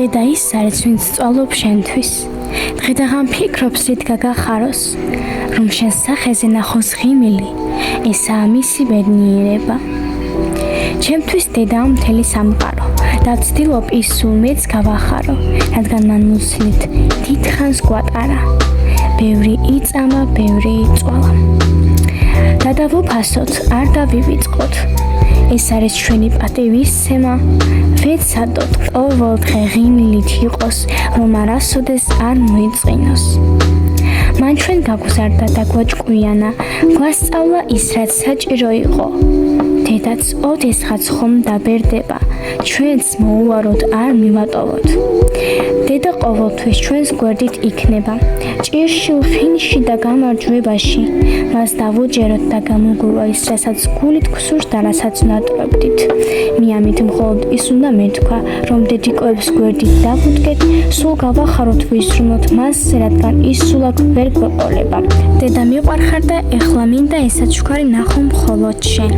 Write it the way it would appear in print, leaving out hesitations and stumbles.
დედა ის არის, ვინც სწავლობ შენთვის. დღედაღამ ფიქრობს, რით გაგახაროს, რომ შენ სახეზე ნახოს ღიმილი, ესაა მისი ბედნიერება. ჩემთვის დედაა მთელი სამყარო და ვცდილობ ის სულ მეც გავახარო, რადგან მან მუსლით დიდხანს გვატარა. ბევრი იწამა, ბევრი იწვალა. და დავუფასოთ, არ დავივიწყოთ. ეს არის ჩვენი პატივისცემა, ვეცადოთ ყოველ დღე ღიმილით იყოს, რომ არასოდეს არ მოიწყინოს. მან ჩვენ გაგვზარდა და გვაჭკვიანა, გვასწავლა ის, რაც საჭირო იყო. დედაც ოდესღაც ხომ დაბერდება, ჩვენც მოუვაროთ არ მივატოვოთ. დედა ყოველთვის ჩვენს გვერდით იქნება, ჭირში, ხინში და გამარჯვებაში. მას დავუჯეროთ და გამოგვივა ის, რასაც გულით გვსურს და რასაც ნატყობდით. მე ამით მხოლოდ ის უნდა მეთქვა, რომ დედიკოებს გვერდით დავუდგეთ, სულ გავახაროთ, ვისრუნოთ მასზე, რადგან ის სულად ვერ გვეყოლება. დედა მიყვარხარ და ეხლა მინდა ესაც შქარი ნახო მხოლოდ შენ.